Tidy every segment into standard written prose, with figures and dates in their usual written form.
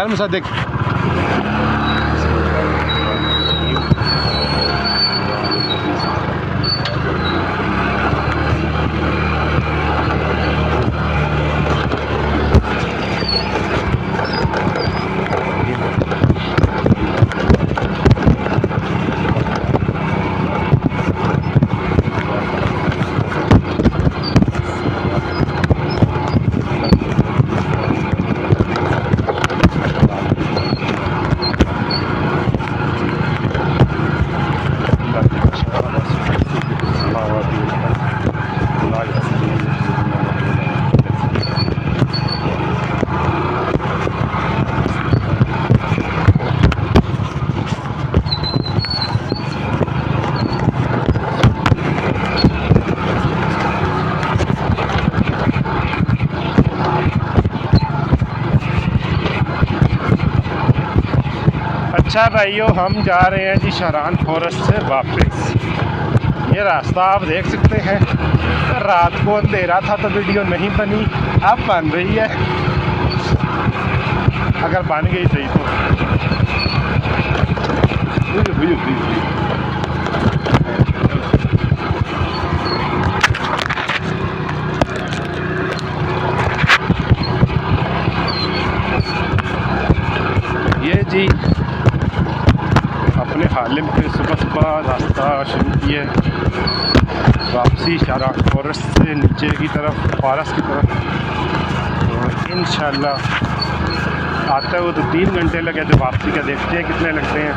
खैर मुसद्दिक। अच्छा भाइयों, हम जा रहे हैं जी शाहरान फॉरेस्ट से वापस। ये रास्ता आप देख सकते हैं। रात को अंधेरा था तो वीडियो नहीं बनी, अब बन रही है। अगर बन गई सही तो ये जी अपने हालिम पे सुबह सुबह रास्ता शुरू किए वापसी शाहरान फॉरेस्ट से नीचे की तरफ, फॉरेस्ट की तरफ। तो इंशाल्लाह आते हुए तो 3 घंटे लगे थे, वापसी का देखते हैं कितने लगते हैं।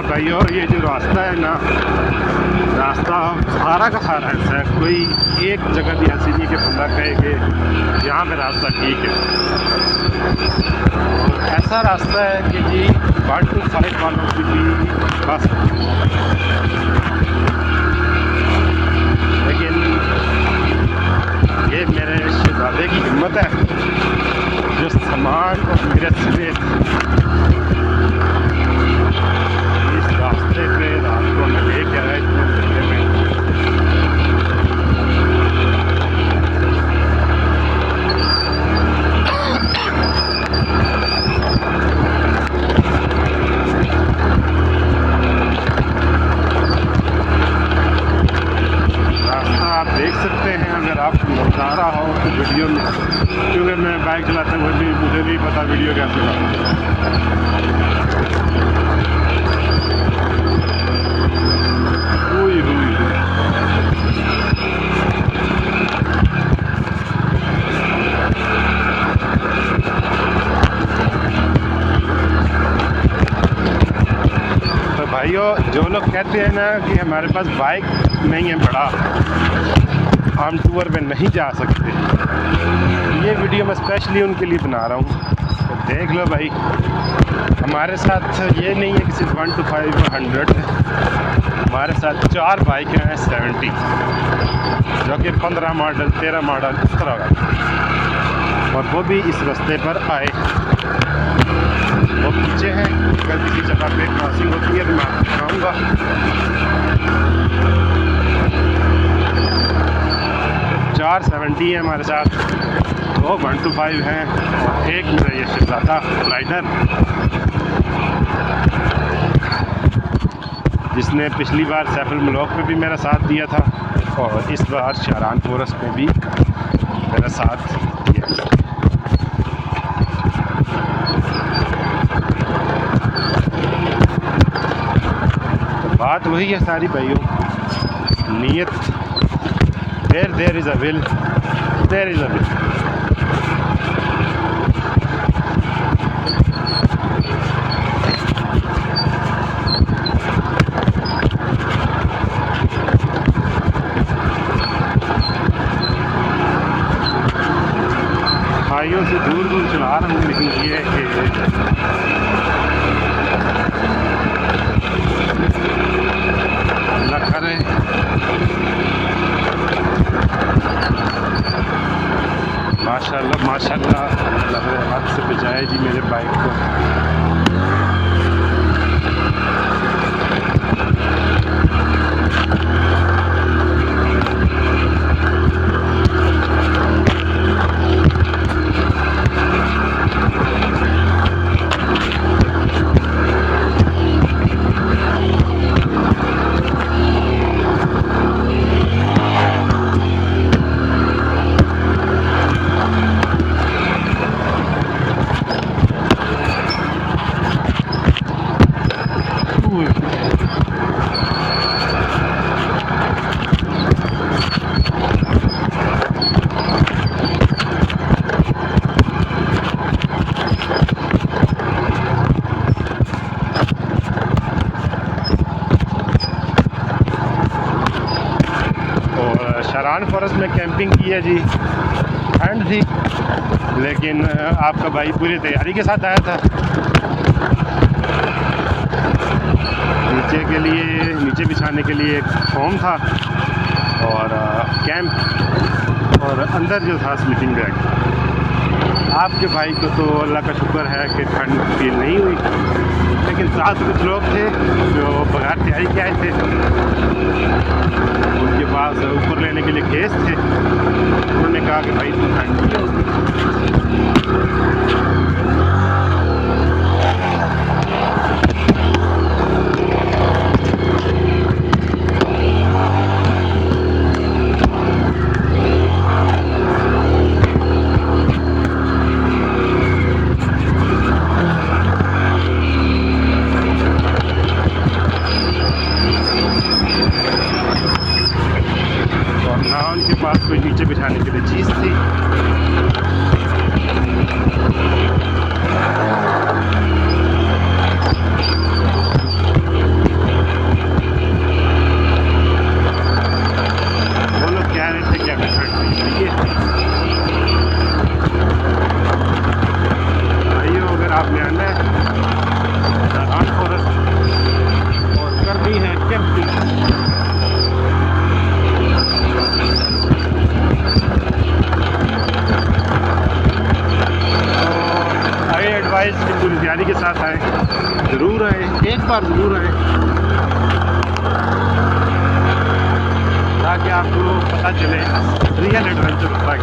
भाइयों, ये जो रास्ता है ना, रास्ता सारा का सारा ऐसा है। कोई एक जगह भी ऐसी नहीं कि बंदा कहे कि यहाँ पे रास्ता ठीक है। और ऐसा रास्ता है कि जी 1 to 5 वालों की भी बस, लेकिन ये मेरे शहजादे की हिम्मत है जो सामान और मेरे समेत रास्ते पे रात को हमें लेके आए इतने घंटे में। रास्ता आप देख सकते हैं, अगर आपको नजर आ रहा हो तो वीडियो में, क्योंकि मैं बाइक चलाते हुए भी मुझे नहीं पता वीडियो कैसे बनाऊं। जो लोग कहते हैं ना कि हमारे पास बाइक नहीं है बड़ा, हम टूर पे नहीं जा सकते, ये वीडियो मैं स्पेशली उनके लिए बना रहा हूँ। तो देख लो भाई, हमारे साथ ये नहीं है कि सिर्फ 1 to 5 100, हमारे साथ 4 बाइक हैं 70, जो कि 15 मॉडल 13 मॉडल इस तरह का, और वो भी इस रास्ते पर आए। वो पीछे हैं, अगर किसी जगह पे क्रॉसिंग होती है तो मैं आपको दिखाऊँगा। 470 है हमारे साथ, 2 1 to 5 हैं, और एक मेरा ये शहजादा राइडर, जिसने पिछली बार सैफुल मलोक पे भी मेरा साथ दिया था और इस बार शारान फोरस पे भी मेरा साथ दिया। तो बात वही है सारी भाइयों, नीयत, there is a will, there is a will. खाइयों से दूर दूर चला रहा हूँ, लेकिन ये है कि अल्लाह करे माशाल्लाह माशाल्लाह, अल्लाह मेरे हाथ से बचाए जी मेरे बाइक को। शारान फॉरेस्ट में कैंपिंग की है जी, ठंड थी, लेकिन आपका भाई पूरी तैयारी के साथ आया था। नीचे बिछाने के लिए एक फोम था और कैंप, और अंदर जो था स्लीपिंग बैग। आपके भाई को तो अल्लाह का शुक्र है कि ठंड फील नहीं हुई, लेकिन साथ कुछ लोग थे जो बगैर तैयारी के आए थे, उनके पास ऊपर लेने के लिए केस थे। उन्होंने कहा कि भाई तो ठंड नहीं होगी। उनके पास कोई नीचे बिछाने के लिए चीज़ थी। वो लोग कह रहे थे कि हमें ठंड नहीं है। भाइयों, अगर आपने आना है शारान फॉरेस्ट और करनी है कैंपिंग, एडवाइस की पूरी तैयारी के साथ आए, ज़रूर आए, एक बार ज़रूर आए, ताकि आपको पता चले रियल एडवेंचर होता है।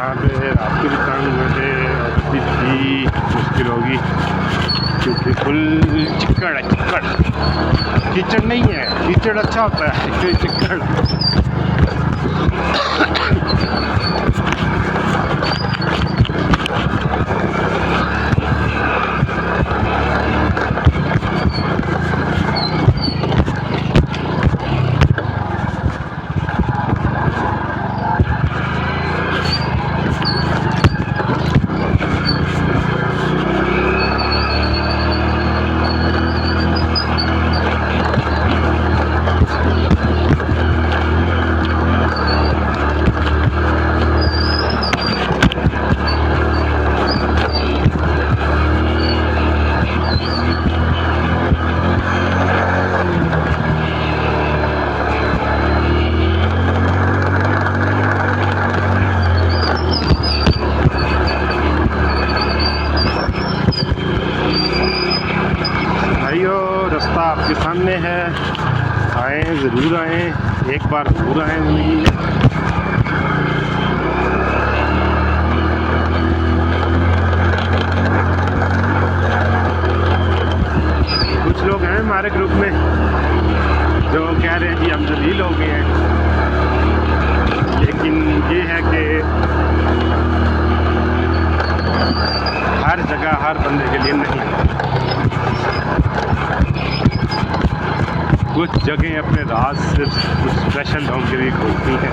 यहाँ पे रास्ते भी तंग होते और भी मुश्किल होगी क्योंकि फुल चिक्कड़ है। चिक्कड़ कीचड़ नहीं है, कीचड़ अच्छा होता है, चिक्कड़। रास्ता आपके सामने है, आए ज़रूर आए, एक बार ज़रूर आए ज़िंदगी में। कुछ लोग हैं हमारे ग्रुप में जो कह रहे हैं कि हम जलील हो गए हैं, लेकिन ये है कि हर जगह हर बंदे के लिए नहीं। कुछ जगह अपने राज सिर्फ कुछ स्पेशल लोगों के लिए खोलती हैं।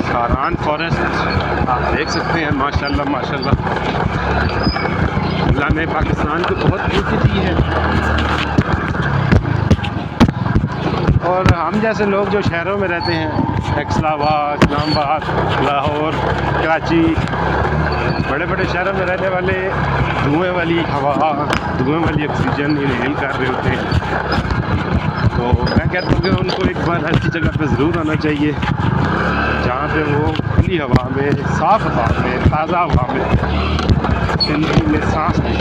सारान फॉरेस्ट आप देख सकते हैं, माशाल्लाह माशाल्लाह अल्लाह ने पाकिस्तान को बहुत खूबी दी है। और हम जैसे लोग जो शहरों में रहते हैं, इस्लामाबाद, इस्लामाबाद, लाहौर, कराची, बड़े बड़े शहरों में रहने वाले धुएं वाली हवा, धुएं वाली ऑक्सीजन इनहेल कर रहे होते हैं। तो मैं कहता हूँ कि उनको एक बार ऐसी जगह पे ज़रूर आना चाहिए जहाँ पे वो खुली हवा में, साफ़ हवा में, ताज़ा हवा में ज़िंदगी में सांस लें।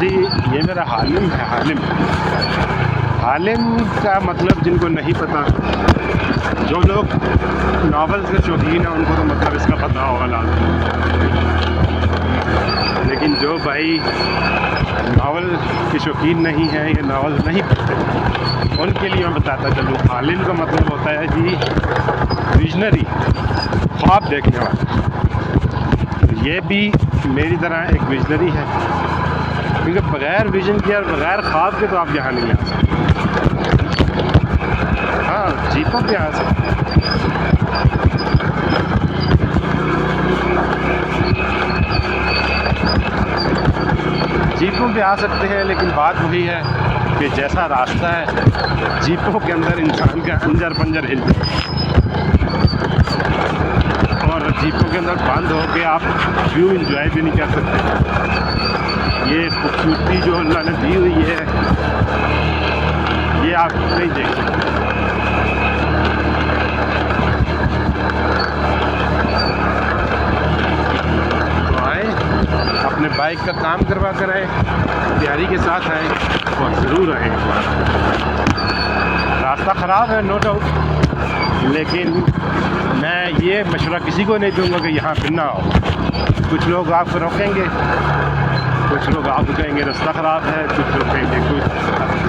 जी ये मेरा हालिम है। हालिम का मतलब जिनको नहीं पता, जो लोग नावल के शौकीन हैं उनको तो मतलब इसका पता होगा लाज़िम, लेकिन जो भाई नावल के शौकीन नहीं है या नावल नहीं पढ़ते उनके लिए मैं बताता चलूँ। हालिम का मतलब होता है जी विजनरी, ख्वाब देखने वाला। ये भी मेरी तरह एक विजनरी है, क्योंकि बग़ैर विजन के और बग़ैर ख्वाब के तो आप यहाँ नहीं आ सकते। हाँ, जीपों पे आ सकते, जीपों पे आ सकते हैं, लेकिन बात वही है कि जैसा रास्ता है जीपों के अंदर इंसान का अंजर पंजर हिल जाए, और जीपों के अंदर बंद हो के आप व्यू इंजॉय भी नहीं कर सकते। ये खूबसूरती जो अल्लाह ने दी हुई है ये आप नहीं देख सकते। तो आए, अपने बाइक का काम करवा कर आए, तैयारी के साथ आए और ज़रूर आए। रास्ता ख़राब है नो डाउट, लेकिन मैं ये मशवरा किसी को नहीं दूंगा कि यहाँ फिर ना आओ। कुछ लोग आपको रोकेंगे, कुछ लोग आप कहेंगे रास्ता ख़राब है, कुछ लोग कहेंगे कुछ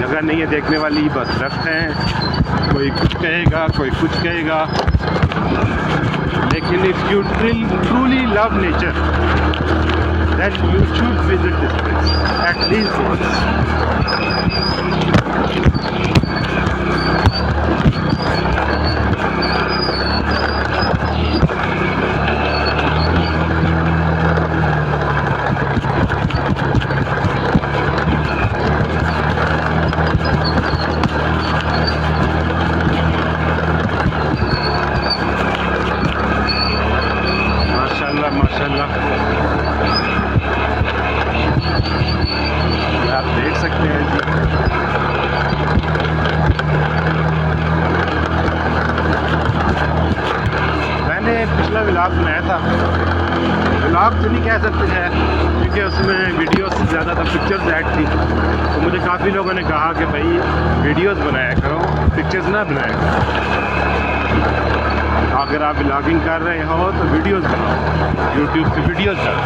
जगह नहीं है देखने वाली, बस दरख्त हैं, कोई कुछ कहेगा कोई कुछ कहेगा। लेकिन if you truly love nature then you should visit this place at least once. माशाल्लाह माशाल्लाह, आप देख सकते हैं जी। मैंने पिछला व्लॉग बनाया था, व्लॉग तो नहीं कह सकते हैं क्योंकि उसमें वीडियोस से ज़्यादा था, पिक्चर्स ऐड थी। तो मुझे काफ़ी लोगों ने कहा कि भाई वीडियोस बनाया करो, पिक्चर्स ना बनाया करो। अगर आप व्लॉगिंग कर रहे हो तो वीडियोस बनाओ, यूट्यूब पे वीडियोस डालो।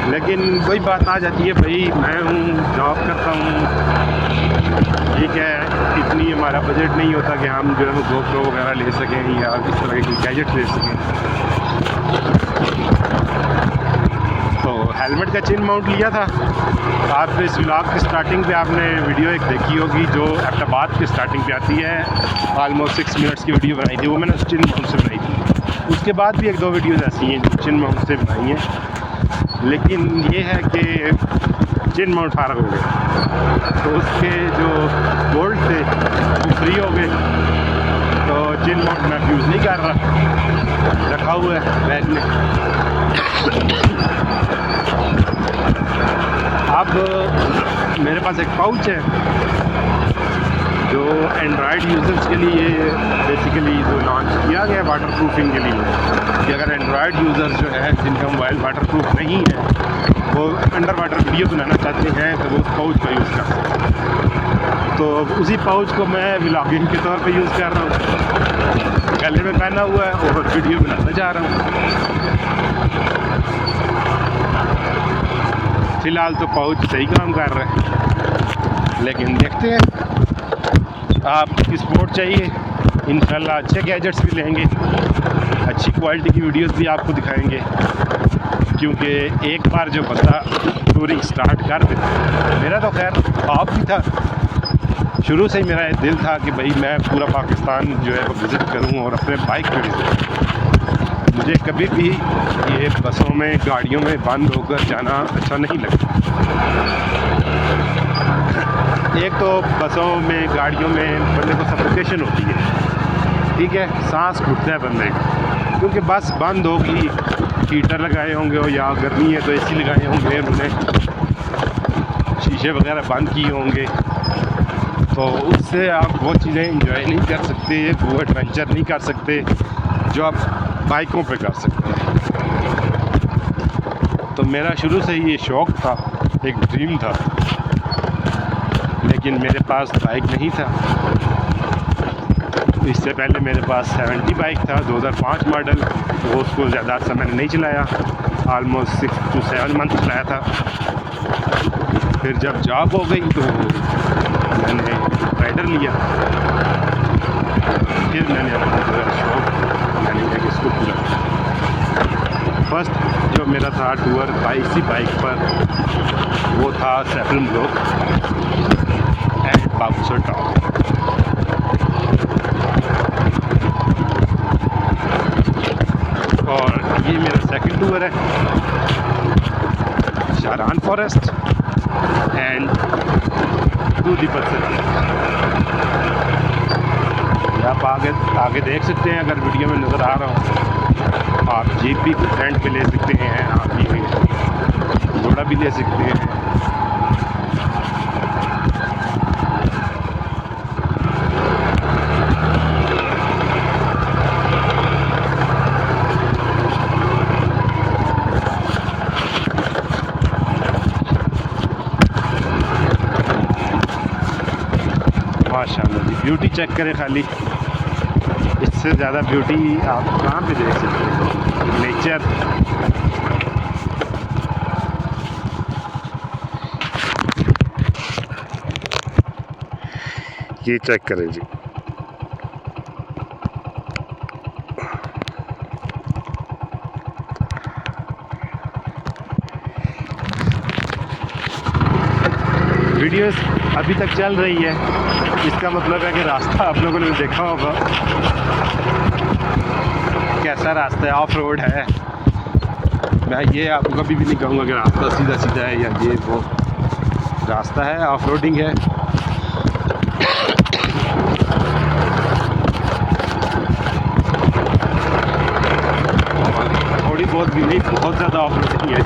लेकिन वही बात आ जाती है, भाई मैं हूँ, जॉब करता हूँ, ठीक है, इतनी हमारा बजट नहीं होता कि हम जो है वो GoPro वगैरह ले सकें या इस तरह के गैजेट ले सकें। तो हेलमेट का चेन माउंट लिया था। आप इस व्लॉग की स्टार्टिंग पे आपने वीडियो एक देखी होगी जो एबटाबाद की स्टार्टिंग पे आती है, ऑलमोस्ट 6 मिनट्स की वीडियो बनाई थी, वो मैंने चिन माउंट से बनाई थी। उसके बाद भी 1-2 वीडियोज़ ऐसी हैं जो चिन माउंट से बनाई हैं, लेकिन ये है कि चिन माउंट फारग हो गए तो उसके जो बोल्ट थे वो फ्री हो गए, तो चिन माउंट मैं यूज़ नहीं कर रहा, रखा हुआ है बैग में। अब मेरे पास एक पाउच है जो एंड्रॉयड यूज़र्स के लिए बेसिकली जो लॉन्च किया गया है वाटर प्रूफिंग के लिए, कि अगर एंड्रॉयड यूज़र्स जो है जिनका मोबाइल वाटर प्रूफ नहीं है, वो अंडर वाटर वीडियो बनाना चाहते हैं, तो वो उस पाउच का यूज़ कर सकते हैं। तो उसी पाउच को मैं व्लॉगिंग के तौर पे यूज़ कर रहा हूँ, गले में पहना हुआ है और वीडियो बनाना चाह रहा हूँ। फ़िलहाल तो पाउच सही काम कर रहा है, लेकिन देखते हैं। आपकी सपोर्ट चाहिए, इंशाल्लाह अच्छे गैजेट्स भी लेंगे, अच्छी क्वालिटी की वीडियोस भी आपको दिखाएंगे, क्योंकि एक बार जो बंदा टूरिंग स्टार्ट कर दे, मेरा तो खैर ख्वाब भी था, शुरू से ही मेरा दिल था कि भाई मैं पूरा पाकिस्तान जो है वो विज़िट करूं और अपने बाइक पे विज़िट। मुझे कभी भी ये बसों में गाड़ियों में बंद होकर जाना अच्छा नहीं लगता। एक तो बसों में गाड़ियों में बंदे को सफोकेशन होती है, ठीक है, सांस घुटता है बंदे का, क्योंकि बस बंद होगी, हीटर लगाए होंगे हो या गर्मी है तो एसी लगाए होंगे उन्होंने, शीशे वगैरह बंद किए होंगे, तो उससे आप वो चीज़ें एंजॉय नहीं कर सकते, वो एडवेंचर नहीं कर सकते जो आप बाइकों पे कर सकते हैं। तो मेरा शुरू से ही ये शौक़ था, एक ड्रीम था, लेकिन मेरे पास बाइक नहीं था। इससे पहले मेरे पास 70 बाइक था, 2005 मॉडल, वो उसको ज़्यादा समय मैंने नहीं चलाया, ऑलमोस्ट 6 to 7 मंथ चलाया था। फिर जब जॉब हो गई तो मैंने राइडर लिया, फिर मैंने अपना शौक़ यानी इसको पूरा। फर्स्ट जो मेरा था टूर इसी बाइक पर, वो था saffron block and Babusar top. और ये मेरा सेकंड टूर है, शारान फॉरेस्ट एंड दूधीपत से। आप आगे देख सकते हैं, अगर वीडियो में नज़र आ रहा हूँ, आप जीप भी रेंट पे ले सकते हैं, आप ये घोड़ा भी ले सकते हैं। माशाल्लाह जी, ब्यूटी चेक करें खाली, इससे ज़्यादा ब्यूटी आप कहाँ पे देख सकते हैं। नेचर ये चेक करें जी। वीडियोस अभी तक चल रही है, इसका मतलब है कि रास्ता आप लोगों ने देखा होगा कैसा रास्ता है, ऑफ रोड है। मैं ये आपको कभी भी नहीं कहूँगा कि रास्ता सीधा सीधा है या ये वो, रास्ता है, ऑफ रोडिंग है। थोड़ी बहुत भी नहीं, बहुत ज़्यादा ऑफ रोडिंग है।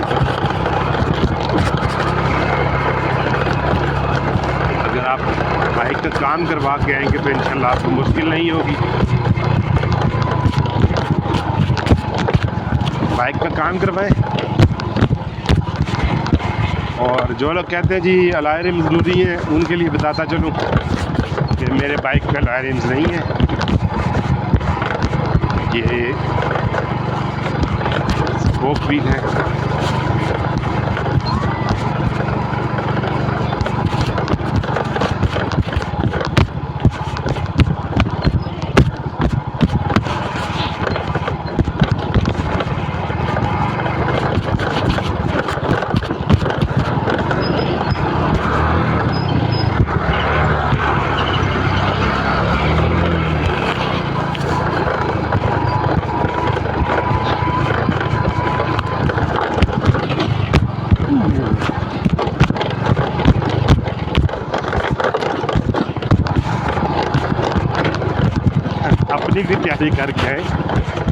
अगर आप बाइक का काम करवा के आएंगे तो इंशाल्लाह आपको मुश्किल नहीं होगी। बाइक का काम करवाएं। और जो लोग कहते हैं जी अलॉय रिम्स ज़रूरी हैं, उनके लिए बताता चलूँ कि मेरे बाइक पे अलॉय रिम्स नहीं है। ये स्पोक व्हील है। अपनी भी तैयारी करके आए,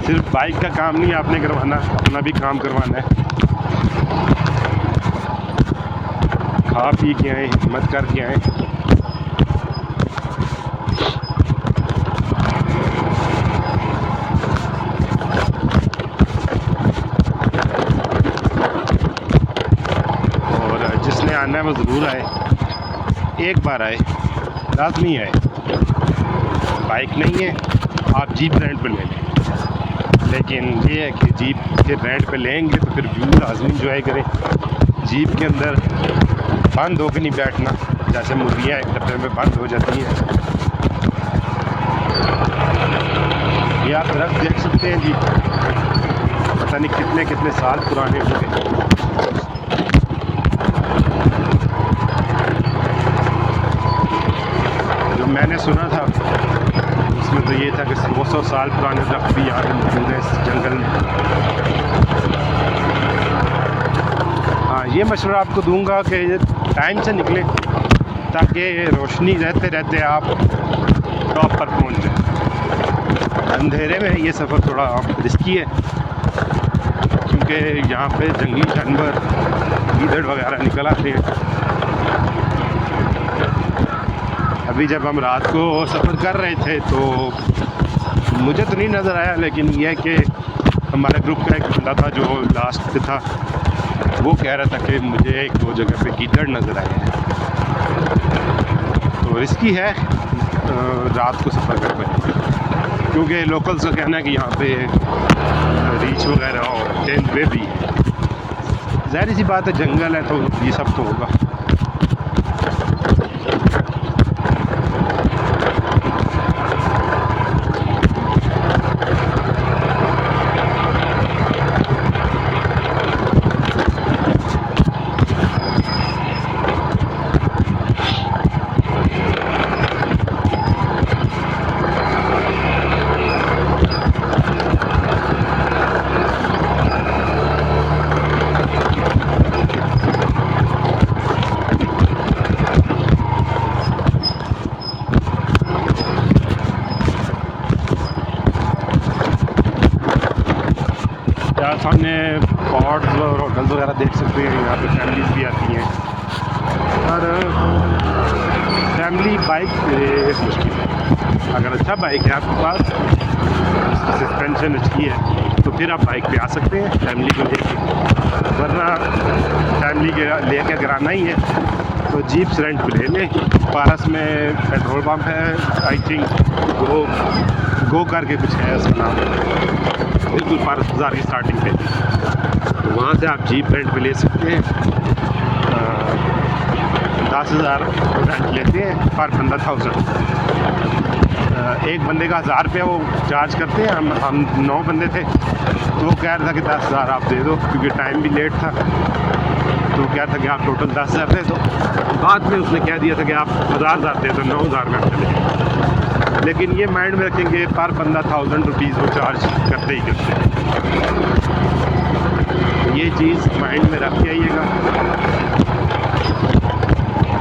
सिर्फ बाइक का काम नहीं आपने करवाना, अपना भी काम करवाना है। खा पी के आए, हिम्मत करके आए। और जिसने आना है वो ज़रूर आए, एक बार आए, लाज़मी आए। बाइक नहीं है, आप जीप रेंट पे ले लें, लेकिन ये है कि जीप के रेंट पे लेंगे तो फिर व्यू लाजमी इंजॉय करें। जीप के अंदर बंद होकर नहीं बैठना, जैसे मुर्गियाँ एक डब्बे में बंद हो जाती हैं। ये आप दरख्त देख सकते हैं जी, पता नहीं कितने कितने साल पुराने होंगे। जो मैंने सुना था उसमें तो ये था कि 200 साल पुराने दरख्त भी यहाँ पे मौजूद है इस जंगल में। हाँ, ये मशवरा आपको दूंगा कि टाइम से निकलें ताकि रोशनी रहते रहते आप टॉप पर पहुँच जाए। अंधेरे में ये सफ़र थोड़ा रिस्की है क्योंकि यहाँ पे जंगली जानवर, गीदड़ वगैरह निकल आते हैं। अभी जब हम रात को सफ़र कर रहे थे तो मुझे तो नहीं नज़र आया, लेकिन यह कि हमारे ग्रुप का एक बंदा था जो लास्ट पे था, वो कह रहा था कि मुझे एक दो जगह पे गीदड़ नज़र आए हैं। तो रिस्की है रात को सफ़र कर पाए, क्योंकि लोकल्स का कहना है कि यहाँ पे रीच वगैरह और तेंदुए भी है। ज़ाहिर सी बात है, जंगल है तो ये सब तो होगा। सामने पॉड्स और होटल्स वगैरह देख सकते हैं। यहाँ पे फैमिलीज भी आती हैं, और फैमिली बाइक पे मुश्किल है। अगर अच्छा बाइक है आपके पास, उसकी सस्पेंशन अच्छी है, तो फिर आप बाइक पे आ सकते हैं फैमिली को लेके। वरना फैमिली के लेके अगर आना ही है तो जीप्स रेंट पे ले लें। पारस में पेट्रोल पंप है, आई थिंक गो करके कुछ है उसका नाम, बिल्कुल पारस बाज़ार की स्टार्टिंग पे, तो वहाँ से आप जीप रेंट पे ले सकते हैं। 10,000 रेंट लेते हैं पर बंदा 1000। एक बंदे का 1000 रुपया वो चार्ज करते हैं। हम 9 बंदे थे, तो वो कह रहा था कि 10,000 आप दे दो, क्योंकि टाइम भी लेट था। तो कह रहा था कि आप टोटल 10,000 दे दो। बाद में उसने कह दिया था कि आप 1000 दे दो, 9,000 में चले। लेकिन ये माइंड में रखेंगे पर बंदा 1000 रुपीज़ वो चार्ज करते ही करते। ये चीज़ माइंड में रख के आइएगा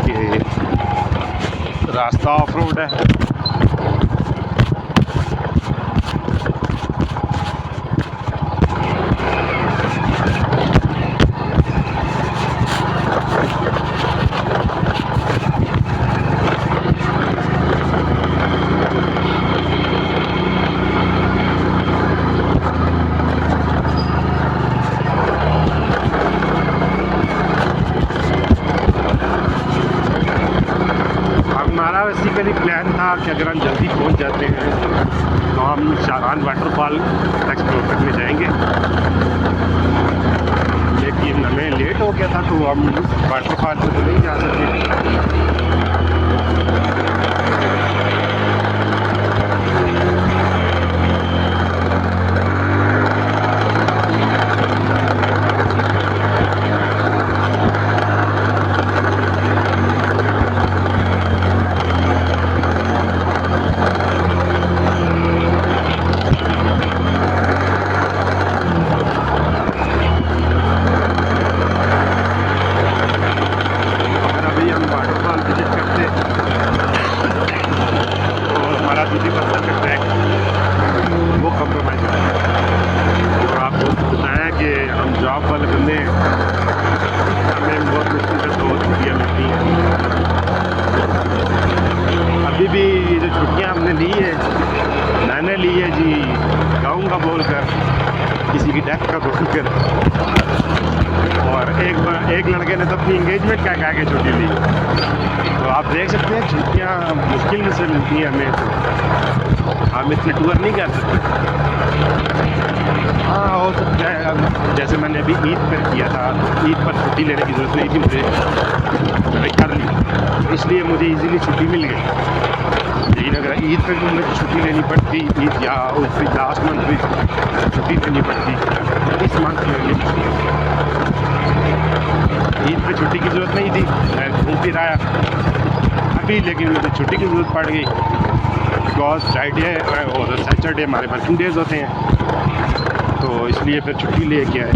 कि रास्ता ऑफ रोड है। हमारा बेसिकली प्लान था कि अगर हम जल्दी पहुंच जाते हैं तो हम शारान वाटरफॉल एक्सप्लोर करने जाएंगे, लेकिन हमें लेट हो गया था तो हम वाटरफॉल पर तो नहीं जा सकते। अभी भी ये जो छुट्टियां हमने ली है, मैंने ली है जी गाँव का बोल कर, किसी की डेथ का बोल कर, और एक लड़के ने तो अपनी इंगेजमेंट क्या कहा के छुट्टी ली। तो आप देख सकते हैं छुट्टियां मुश्किल से मिलती हैं हमें, तो हम इतने टूर नहीं कर सकते। हाँ, हो सकता है अब जैसे मैंने अभी ईद पर किया था, तो ईद पर छुट्टी लेने की ज़रूरत नहीं थी मुझे, मैंने कर ली, इसलिए मुझे इजीली छुट्टी मिल गई। लेकिन अगर ईद पर भी मुझे छुट्टी लेनी पड़ती, ईद या उस लास्ट मंथ भी छुट्टी लेनी पड़ती, इस मंथ में ईद पे छुट्टी की ज़रूरत नहीं थी, मैं घूम फिर आया अभी, लेकिन मुझे छुट्टी की ज़रूरत पड़ गई बिकॉज फ्राइडे और सैटरडे हमारे वर्किंग डेज होते हैं, तो इसलिए फिर छुट्टी ले के आए।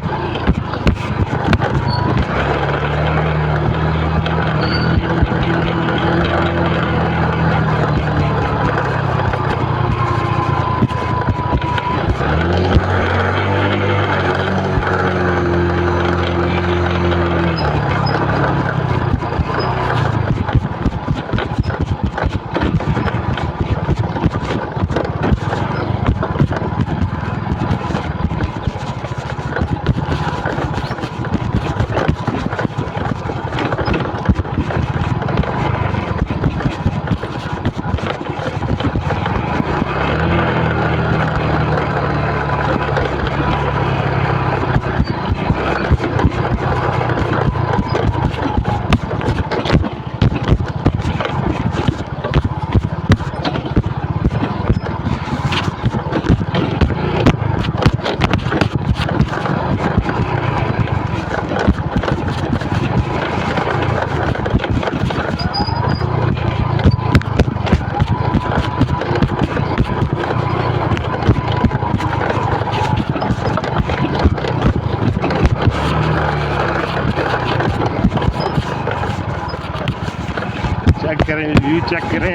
चेक करें, व्यू चेक करें।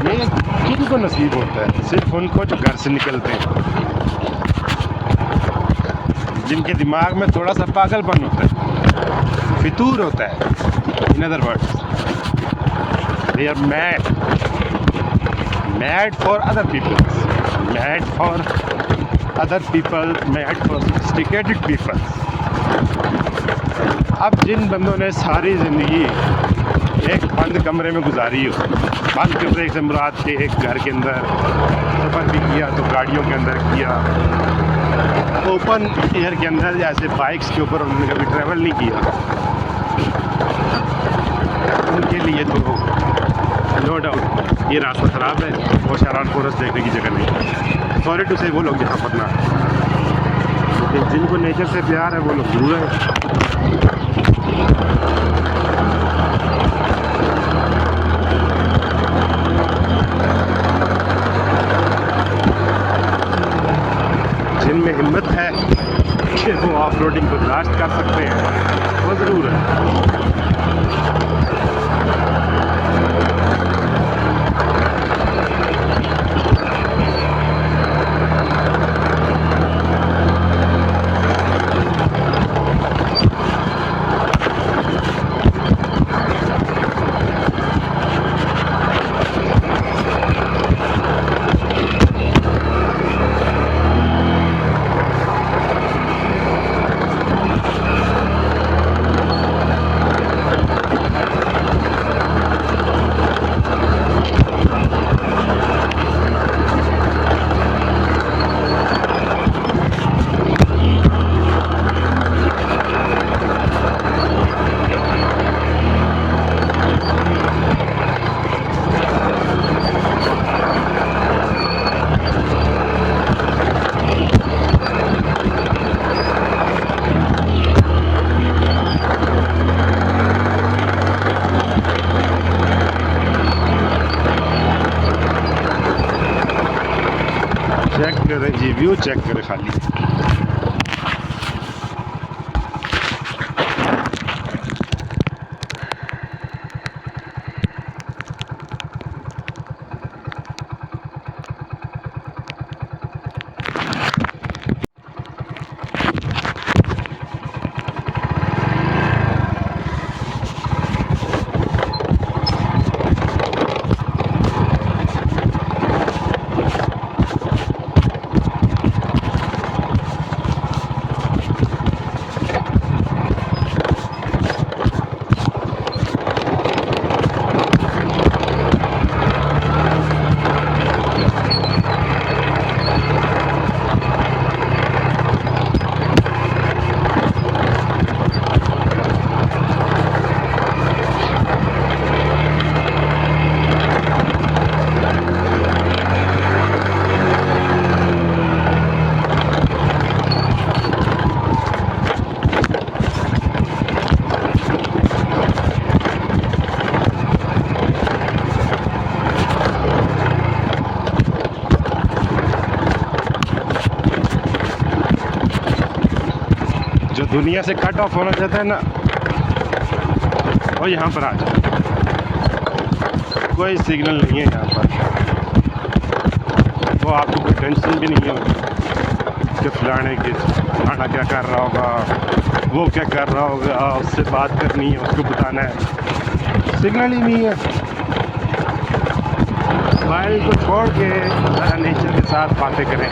ये किनको नसीब होता है? सिर्फ उनको जो घर से निकलते हैं, जिनके दिमाग में थोड़ा सा पागलपन होता है, फितूर होता है। In other words, they are mad for other peoples, mad for other people, mad for sophisticated people. अब जिन बंदों ने सारी ज़िंदगी एक बंद कमरे में गुजारी हो, बंद कमरे से मुराद के एक घर के अंदर सफ़र भी किया तो गाड़ियों के अंदर किया, ओपन एयर के अंदर जैसे बाइक्स के ऊपर उन्होंने कभी ट्रैवल नहीं किया, उनके लिए तो नो डाउट ये रास्ता ख़राब है और शारान फॉरेस्ट देखने की जगह नहीं। सॉरी टू से वो लोग यहाँ पर ना, लेकिन जिनको नेचर से प्यार है वो लोग जरूर है। जिनमें हिम्मत है कि वो ऑफ रोडिंग को लास्ट कर सकते हैं वो ज़रूर है। चेक करें जी, व्यू चेक करें खाली। जो दुनिया से कट ऑफ होना चाहता है ना वो यहाँ पर आ जाए। कोई सिग्नल नहीं है यहाँ पर, वो आपको कोई टेंशन भी नहीं होगी कि फलाना क्या कर रहा होगा, वो क्या कर रहा होगा, उससे बात करनी है, उसको बताना है। सिग्नल ही नहीं है। मोबाइल को छोड़ के नेचर के साथ बातें करें।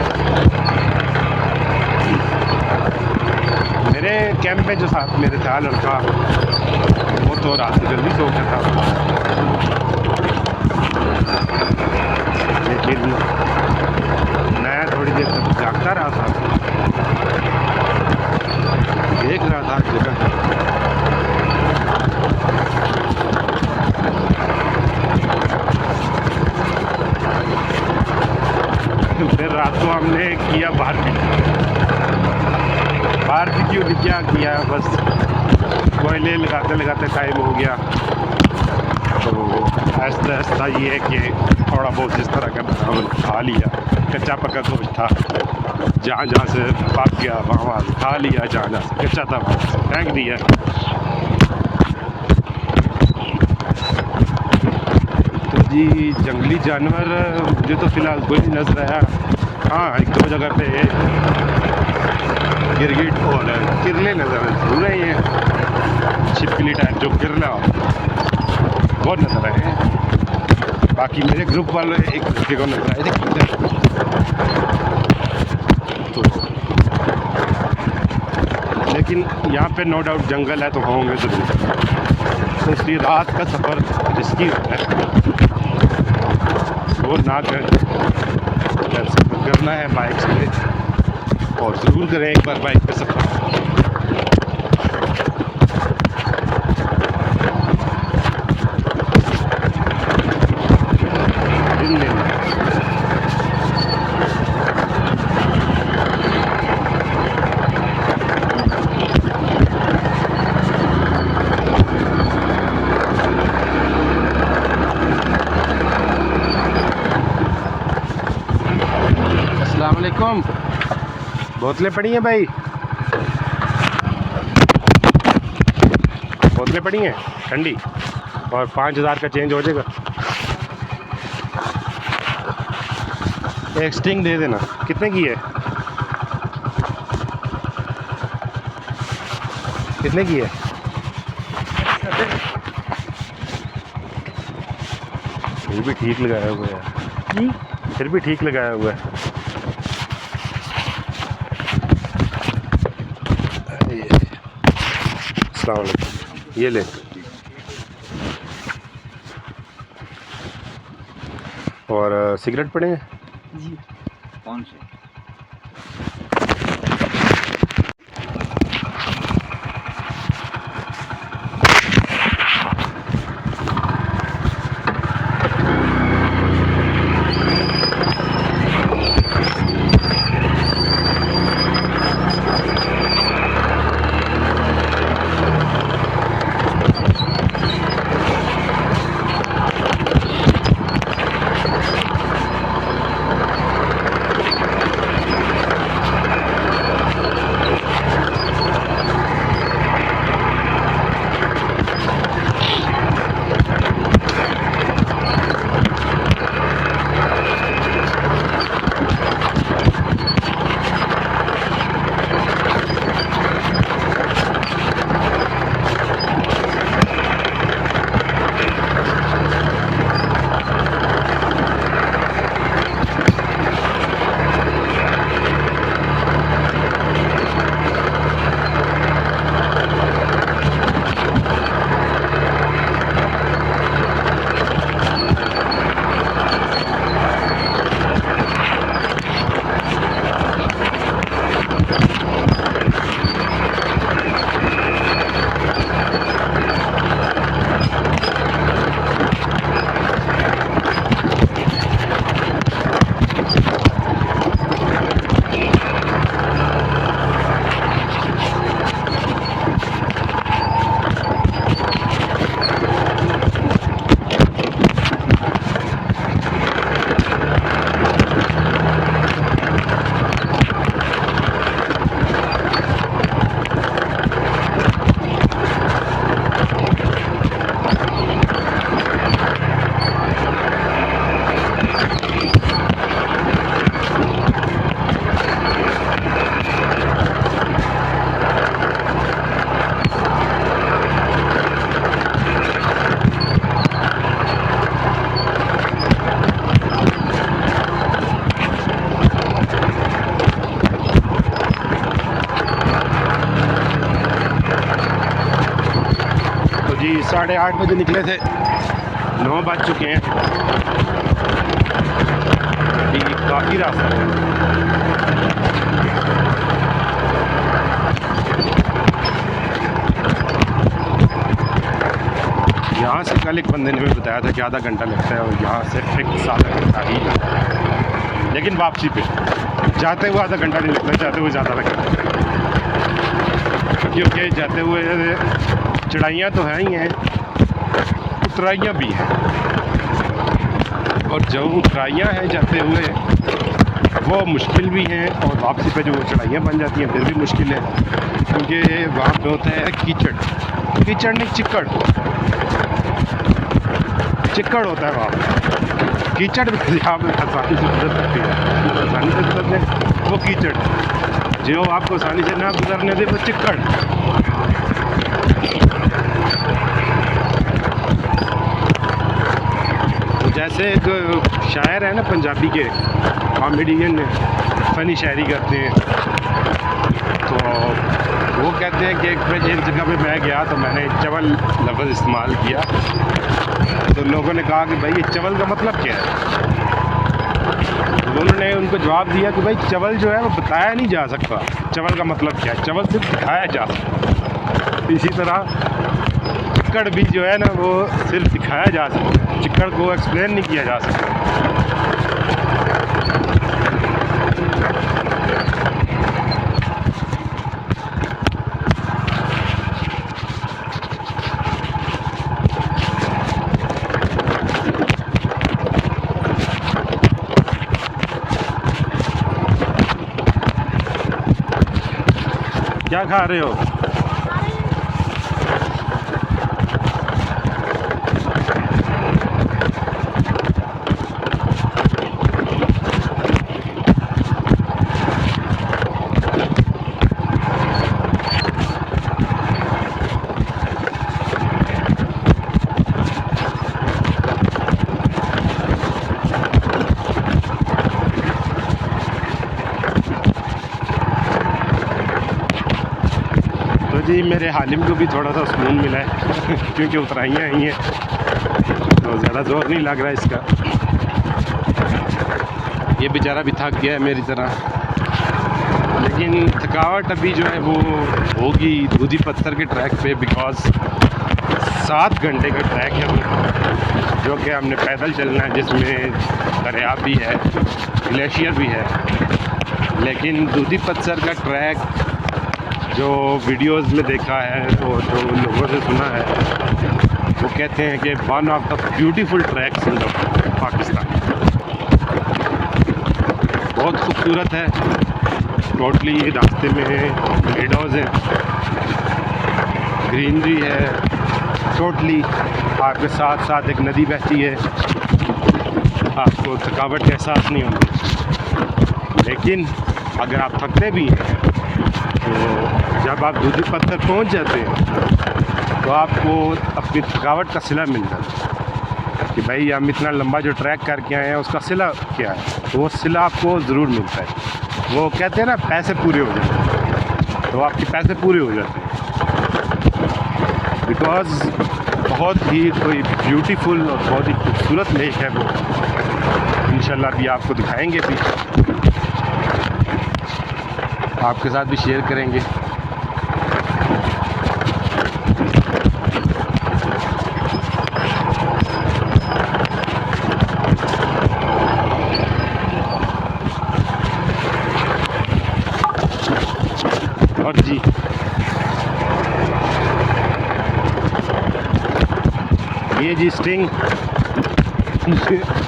मेरे कैंप में जो साथ मेरे था लड़का, वो तो रात को जल्दी सो गया था, लेकिन मैं थोड़ी देर तक जागता रहा था, देख रहा था जगह। फिर रात को हमने किया बारबेक्यू भी क्या किया, बस कोयले लगाते लगाते टाइम हो गया। तो ऐसा ये है कि थोड़ा बहुत जिस तरह का हमने खा लिया, कच्चा पक्का गोश्त था, जहाँ जहाँ से पक गया वहाँ खा लिया, जहाँ जहाँ से कच्चा था वहाँ से फेंक दिया। तो जी जंगली जानवर मुझे तो फ़िलहाल कोई नहीं नजर आया। हाँ, एक दो जगह पे गिरगिट और किरले नजर जरूर रहे हैं, छिपकली टाइप जो किरला वो नजर आए हैं। बाकी मेरे ग्रुप वाले एक दूसरे को नजर आए थे। तो लेकिन यहाँ पे नो डाउट जंगल है तो होंगे ज़रूर, तो इसलिए रात का सफ़र रिस्की होता है, वो ना सफ़र करना है बाइक से, और ज़रूर करें एक बार बाइक पे सफ़र। बोतलें पड़ी हैं भाई, बोतलें पड़ी हैं ठंडी, और 5,000 का चेंज हो जाएगा। एक स्टिंग दे देना। कितने की है? कितने की है? फिर भी ठीक लगाया हुआ है, फिर भी ठीक लगाया हुआ है। अस्सलाम वालेकुम, ये ले। और सिगरेट पड़े हैं जी, कौन से? जी 8:30 बजे निकले थे, 9 बज चुके हैं। अभी काफ़ी रास्ता है। यहाँ से कल एक बंदे ने भी बताया था कि आधा घंटा लगता है, और यहाँ से फिक्स आधा घंटा ही लगता है। लेकिन वापसी पे जाते हुए आधा घंटा नहीं लगता, जाते हुए ज़्यादा लगता है, क्योंकि जाते हुए चढ़ाइयाँ तो हैं ही हैं, उतराइयाँ भी हैं, और जो उतराइयाँ हैं जाते हुए वो मुश्किल भी हैं, और वापसी पे जो चढ़ाइयाँ बन जाती हैं फिर भी मुश्किल है, क्योंकि वहाँ पे होता है कीचड़, कीचड़ नहीं चिक्कड़, चिक्कड़ होता है वहाँ पे। कीचड़ भी यहाँ पे आसानी से गुजर सकती है, आसानी से गुजरने वो कीचड़, जो आपको आसानी से ना गुजरने दे वो चिक्कड़। तो जैसे एक शायर है ना पंजाबी के, कॉमेडियन फनी शायरी करते हैं, तो वो कहते हैं कि एक जगह पे मैं गया तो मैंने चवल लफ्ज़ इस्तेमाल किया, तो लोगों ने कहा कि भाई ये चवल का मतलब क्या है? तो उन्होंने उनको जवाब दिया कि भाई चवल जो है वो बताया नहीं जा सकता, चवल का मतलब क्या है, चवल सिर्फ दिखाया जा सकता। इसी तरह चिक्कड़ भी जो है ना वो सिर्फ दिखाया जा सकता है, चिक्कड़ को एक्सप्लेन नहीं किया जा सकता। क्या खा रहे हो? जी मेरे हालिम को भी थोड़ा सा सुकून मिला है क्योंकि उतराइयाँ आई हैं तो ज़्यादा जोर नहीं लग रहा इसका। ये बेचारा भी थक गया है मेरी तरह, लेकिन थकावट अभी जो है वो होगी दूधी पत्थर के ट्रैक पे, बिकॉज 7 घंटे का ट्रैक है वो, जो कि हमने पैदल चलना है, जिसमें दरिया भी है, ग्लेशियर भी है। लेकिन दूधी पत्थर का ट्रैक जो वीडियोस में देखा है और जो लोगों से सुना है, वो कहते हैं कि one of the beautiful tracks इन पाकिस्तान। बहुत खूबसूरत है। टोटली ये रास्ते में मेडोज़ हैं, ग्रीनरी है, टोटली आपके साथ साथ एक नदी बहती है, आपको थकावट का एहसास नहीं होगा। लेकिन अगर आप थकते भी हैं तो जब आप दूधी पत्थर पहुंच जाते हैं तो आपको अपनी थकावट का सिला मिल जाता है कि भाई हम इतना लंबा जो ट्रैक करके आए हैं उसका सिला क्या है, तो वो सिला आपको ज़रूर मिलता है। वो कहते हैं ना पैसे पूरे हो जाते हैं, तो आपके पैसे पूरे हो जाते हैं, बिकॉज़ बहुत ही कोई ब्यूटीफुल और बहुत ही खूबसूरत लेक है वो। इंशाल्लाह भी आपको दिखाएंगे, भी आपके साथ भी शेयर करेंगे। और जी ये जी स्टिंग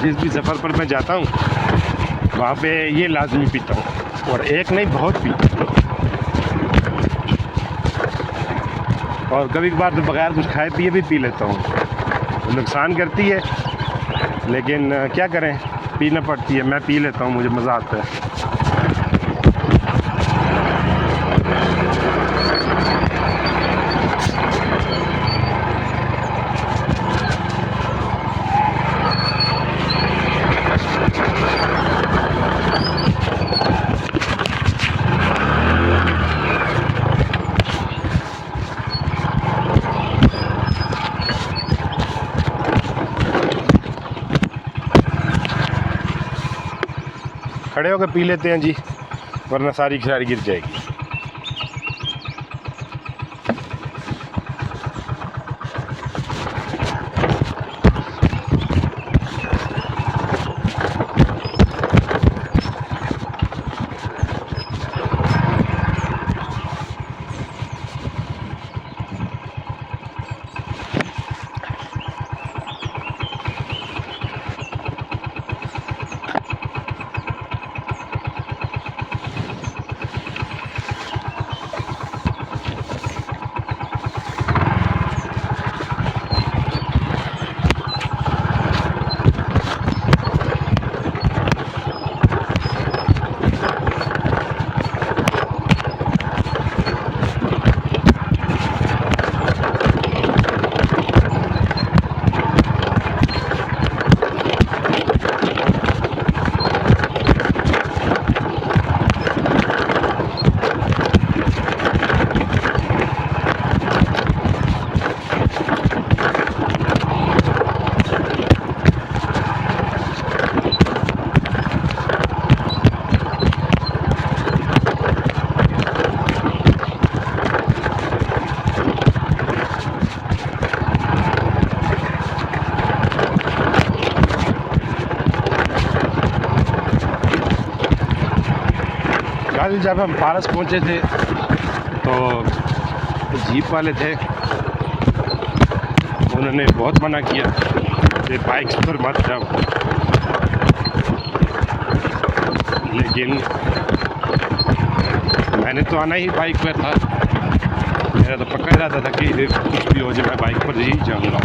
जिस भी सफ़र पर मैं जाता हूँ वहाँ पे ये लाजमी पीता हूँ, और एक नहीं बहुत पीता हूँ। और कभी कभार तो बगैर कुछ खाए पिए भी पी लेता हूँ। तो नुकसान करती है, लेकिन क्या करें, पीना पड़ती है। मैं पी लेता हूँ, मुझे मज़ा आता है। खड़े होकर पी लेते हैं जी, वरना सारी खिलाड़ी गिर जाएगी। कल जब हम पारस पहुंचे थे तो जीप वाले थे, उन्होंने बहुत मना किया कि बाइक्स पर मत जाओ, लेकिन मैंने तो आना ही बाइक पर था, मेरा तो पक्का इरादा था कि कुछ भी हो जाए मैं बाइक पर ही जाऊँगा।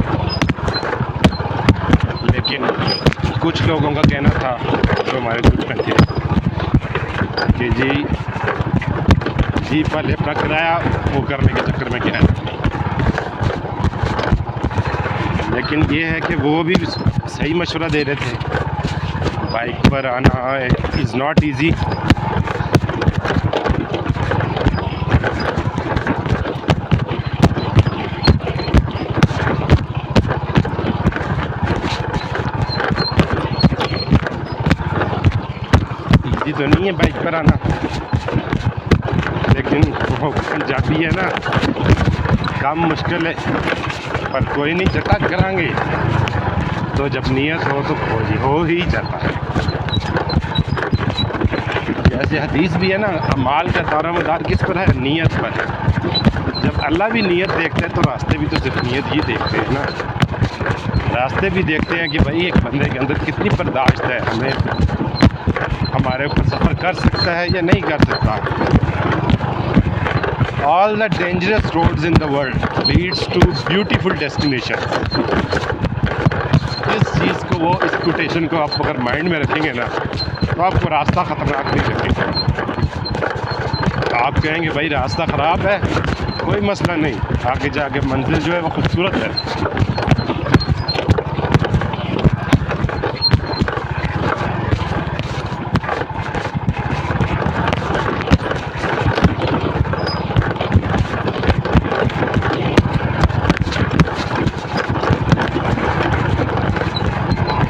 लेकिन कुछ लोगों का कहना था जो हमारे ग्रुप में थे कि जी पहले अपना किराया वो करने के चक्कर में क्या है। लेकिन ये है कि वो भी सही मशवरा दे रहे थे, बाइक पर आना इज़ नॉट ईज़ी। ईजी तो नहीं है बाइक पर आना, लेकिन वो पंजाबी है ना, काम मुश्किल है पर कोई नहीं, झटक करांगे। तो जब नियत हो तो हो ही जाता है। जैसे हदीस भी है ना, अमाल का दारोमदार किस पर है? नियत पर है। जब अल्लाह भी नियत देखते हैं तो रास्ते भी तो सिर्फ नियत ही देखते हैं ना। रास्ते भी देखते हैं कि भाई एक बंदे के अंदर कितनी बर्दाश्त है, हमें हमारे ऊपर सफ़र कर सकता है या नहीं कर सकता। All the dangerous roads in the world leads to beautiful destinations। इस चीज़ को, वो इस कोटेशन को आप अगर माइंड में रखेंगे ना तो आपको रास्ता ख़तरनाक नहीं लगेगा। आप कहेंगे भाई रास्ता ख़राब है, कोई मसला नहीं, आगे जाके मंजिल जो है वो खूबसूरत है।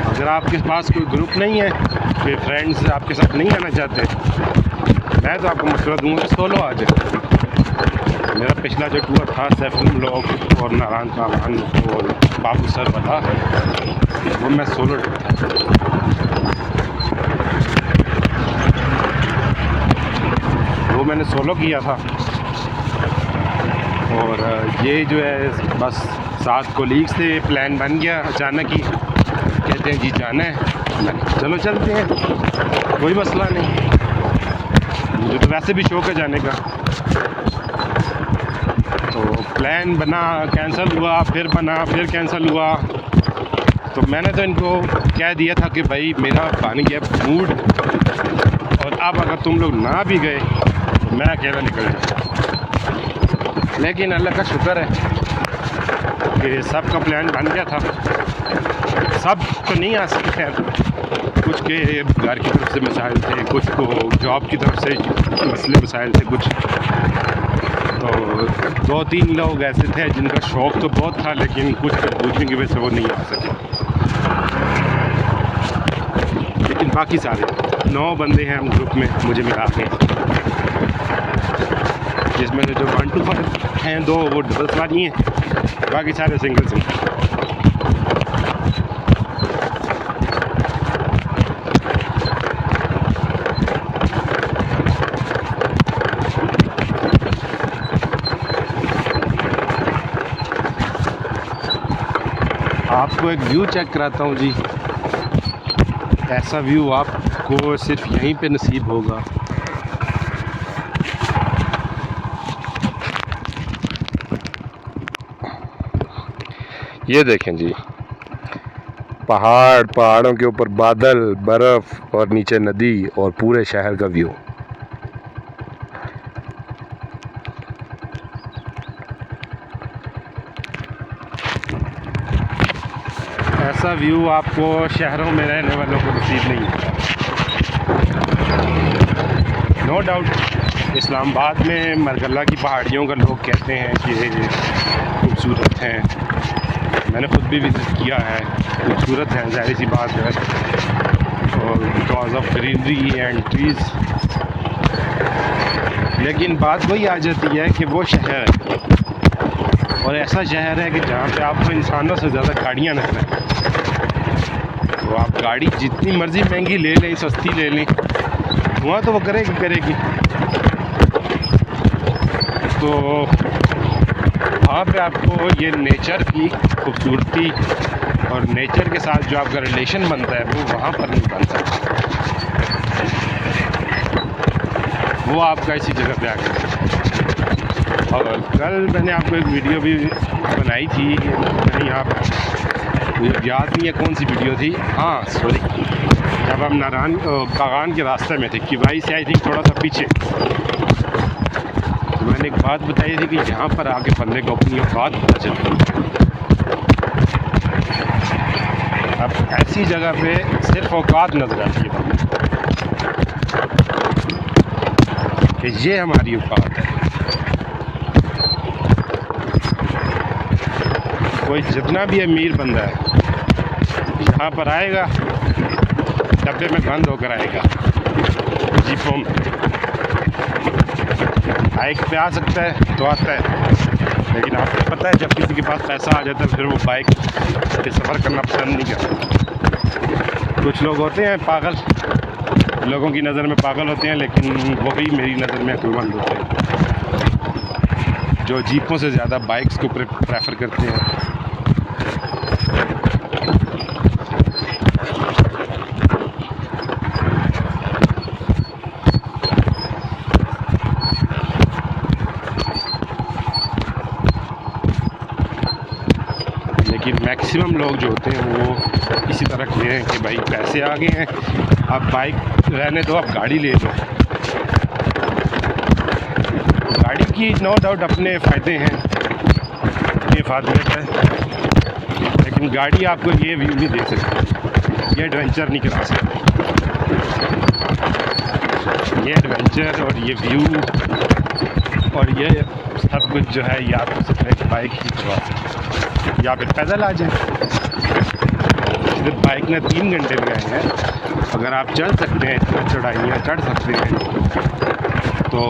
अगर आपके पास कोई ग्रुप नहीं है, कोई फ्रेंड्स आपके साथ नहीं आना चाहते, मैं तो आपको मशवरा दूंगा कि सोलो आ जाए। मेरा पिछला जो टूर था सैफुल लोग और नारायण सामान और बाबू सर वाला, वो मैं सोलो था। वो मैंने सोलो किया था। और ये जो है बस 7 कोलीग से प्लान बन गया अचानक ही, कहते हैं जी जाना है, चलो चलते हैं, कोई मसला नहीं। मुझे तो वैसे भी शौक है जाने का। तो प्लान बना, कैंसिल हुआ, फिर बना, फिर कैंसिल हुआ। तो मैंने तो इनको कह दिया था कि भाई मेरा बन गया मूड, और अब अगर तुम लोग ना भी गए तो मैं अकेला निकल जाऊँ। लेकिन अल्लाह का शुक्र है कि सबका प्लान बन गया था। सब तो नहीं आ सकते हैं, कुछ के घर की तरफ से मसाइल थे, कुछ को जॉब की तरफ से मसले मसाइल थे, कुछ तो 2-3 लोग ऐसे थे जिनका शौक़ तो बहुत था, लेकिन कुछ मजबूरी की वजह से वो नहीं आ सके। लेकिन बाकी सारे 9 बंदे हैं हम ग्रुप में, मुझे मिला के, जिसमें से जो 1 to 5 हैं 2 वो डबल सवारी हैं, बाकी सारे सिंगल हैं। आपको एक व्यू चेक कराता हूँ जी। ऐसा व्यू आपको सिर्फ यहीं पे नसीब होगा। ये देखें जी, पहाड़, पहाड़ों के ऊपर बादल, बर्फ़ और नीचे नदी और पूरे शहर का व्यू। ऐसा व्यू आपको शहरों में रहने वालों को नसीब नहीं है। नो डाउट इस्लामाबाद में मरगला की पहाड़ियों का लोग कहते हैं कि खूबसूरत हैं। मैंने ख़ुद भी विज़िट किया है, खूबसूरत है, ज़ाहिर सी बात है, और because of greenery and trees. लेकिन बात वही आ जाती है कि वो शहर है, और ऐसा शहर है कि जहाँ पे आपको इंसानों से ज़्यादा गाड़ियाँ नजर आएं। तो आप गाड़ी जितनी मर्ज़ी महंगी ले लें, सस्ती ले लें, धुआं तो वो करेगी। तो वहाँ पे आपको ये नेचर की खूबसूरती और नेचर के साथ जो आपका रिलेशन बनता है वो वहाँ पर नहीं बनता। वो आपका इसी जगह पे आके। और कल मैंने आपको एक वीडियो भी बनाई थी, कहीं आप, मुझे याद नहीं है कौन सी वीडियो थी, हाँ सॉरी, जब हम नारायण कागान के रास्ते में थे कि भाई से आई थिंक थोड़ा सा पीछे, तो मैंने एक बात बताई थी कि यहाँ पर आके बंदे को अपनी औकात पता चलती। अब ऐसी जगह पे सिर्फ औकात नजर आती है कि ये हमारी औकात है। कोई जितना भी अमीर बंदा है यहाँ पर आएगा, डब्बे में बंद होकर आएगा, जीपों में बाइक पे आ सकता है तो आता है, लेकिन आपको पता है जब किसी के पास पैसा आ जाता है फिर वो बाइक पे सफ़र करना पसंद नहीं करता। कुछ लोग होते हैं पागल, लोगों की नज़र में पागल होते हैं, लेकिन वही मेरी नज़र में अक्लमंद होते हैं, जो जीपों से ज़्यादा बाइक्स को प्रेफर करते हैं। लेकिन मैक्सिमम लोग जो होते हैं वो इसी तरह के हैं कि भाई पैसे आ गए हैं, आप बाइक रहने दो, आप गाड़ी ले लो। गाड़ी की नो डाउट अपने फ़ायदे हैं, ये फायदे है, लेकिन गाड़ी आपको ये व्यू नहीं दे सकती, ये एडवेंचर नहीं करा सकती। ये एडवेंचर और ये व्यू और ये सब कुछ जो है ये आपको सिर्फ बाइक ही करवा सकती, या फिर पैदल आ जाए। सिर्फ बाइक ने 3 घंटे लगाए हैं, अगर आप चल सकते हैं, इतना चढ़ाइयाँ चढ़ सकते हैं, तो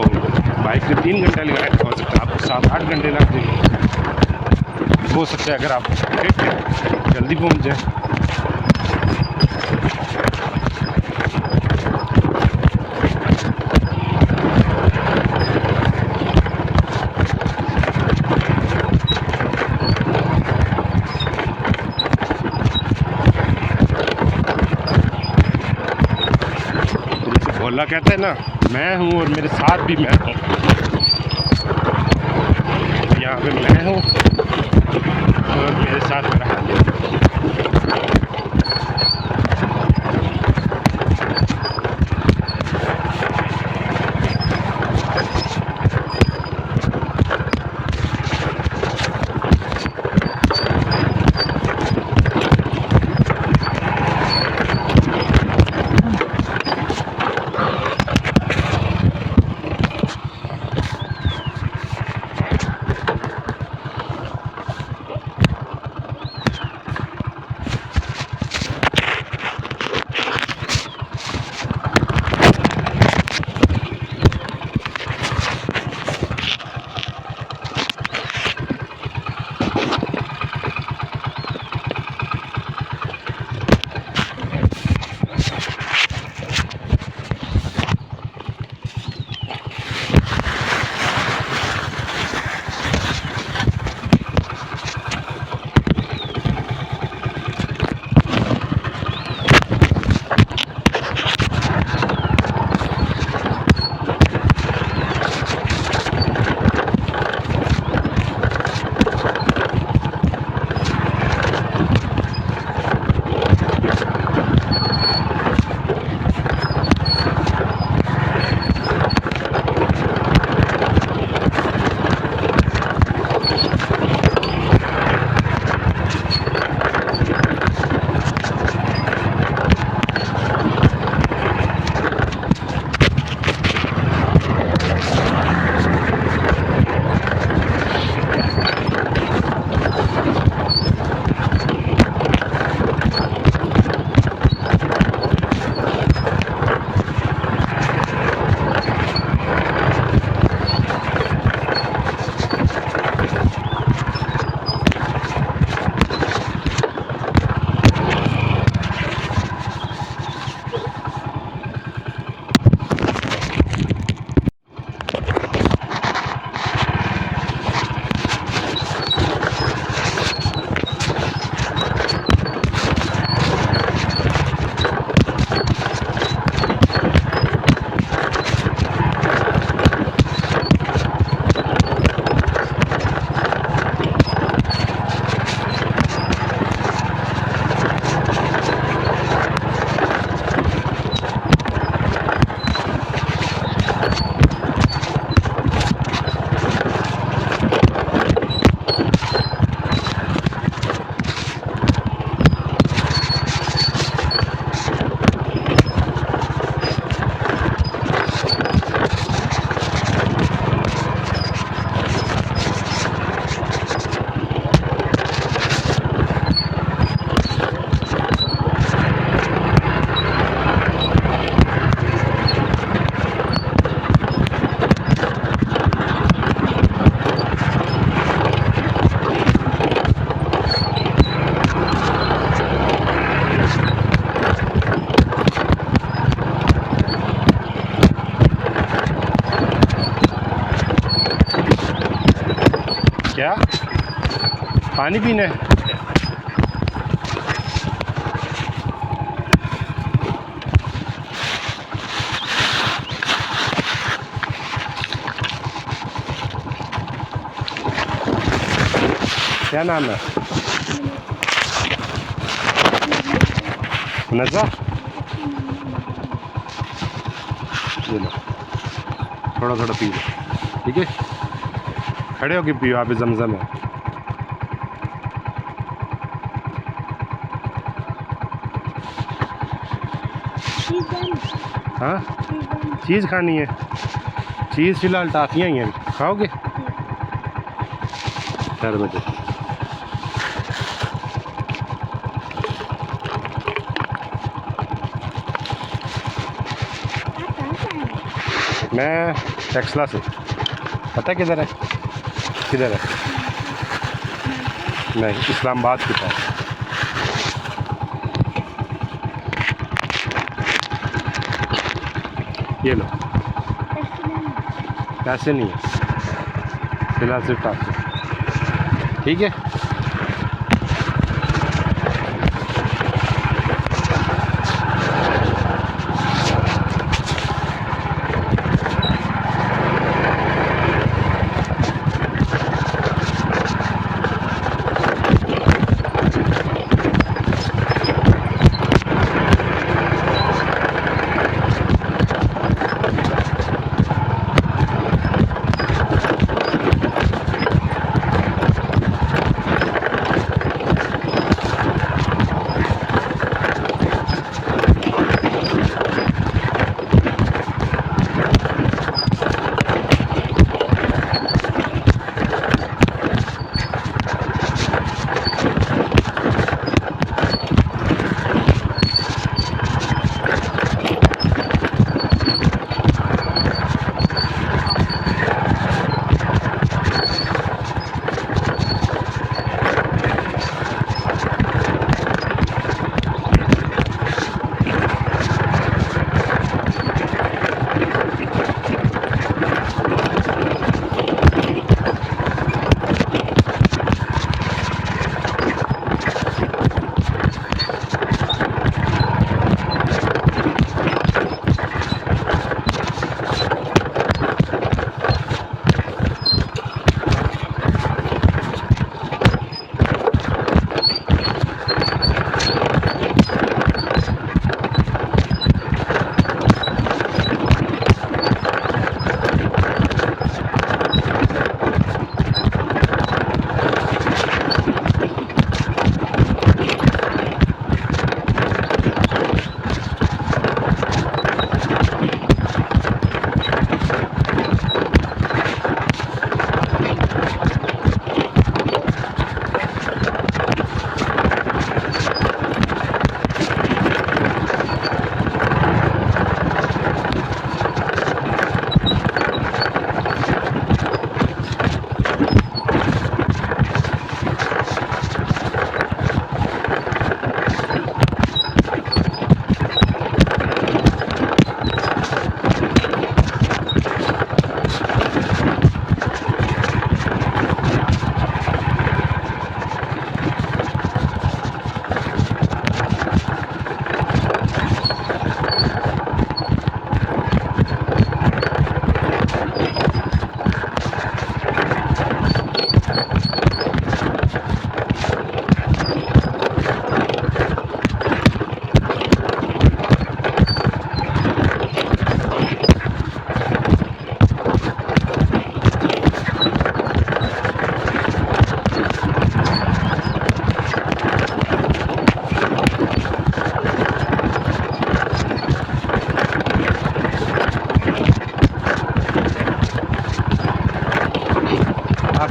बाइक ने 3 घंटे लगाए, तो हो सकता है आपको 7-8 घंटे लग जाए। हो सकता है अगर आप फिट हैं जल्दी पहुँच जाए। भोला कहता है ना, मैं हूँ और मेरे साथ भी मैं हूँ, यहाँ पे मैं हूँ और मेरे साथ मेरा हाल है। पानी पीना है। क्या नाम है? नज़ा। ये लो, थोड़ा थोड़ा पी लो, ठीक है? खड़े होके पियो, आप जमजम है। हाँ, चीज़ खानी है? चीज़ फिलहाल टाफियाँ ही हैं, खाओगे? 4 बजे। मैं टेक्सला से। पता है किधर है? किधर है? नहीं, इस्लामाबाद के पास। ये लो। पैसे नहीं है फिलहाल, सिर्फ टाफी, ठीक है?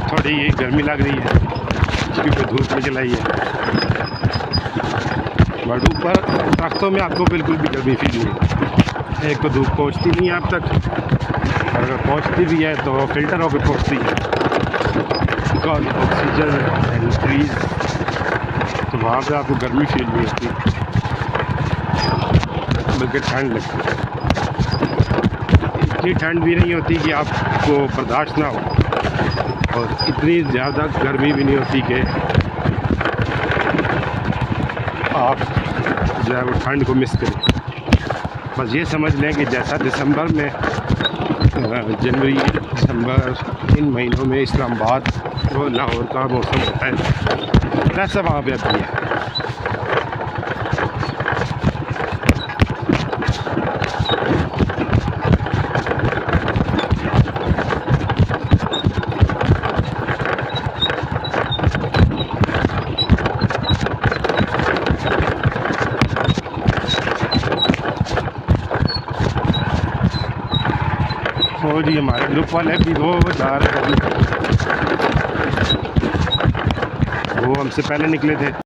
थोड़ी ये गर्मी लग रही है क्योंकि धूप निकल आई है, बट ऊपर तख्तों में आपको बिल्कुल भी गर्मी फील नहीं। एक तो धूप पहुंचती नहीं है आप तक, और अगर पहुंचती भी है तो फिल्टर होकर पहुंचती है, बिकॉज ऑक्सीजन इंक्रीज, तो वहाँ पे आपको गर्मी फील नहीं होती बल्कि ठंड लगती है। इतनी ठंड भी नहीं होती कि आपको बर्दाश्त ना हो, और इतनी ज़्यादा गर्मी भी नहीं होती कि आप जो है वो ठंड को मिस करें। बस ये समझ लें कि जैसा दिसंबर में जनवरी दिसंबर इन महीनों में इस्लामाबाद और लाहौर का मौसम होता है वैसा वहाँ पे अभी है। तो जी हमारे ग्रुप वाले भी वो जा रहे थे, वो हमसे पहले निकले थे।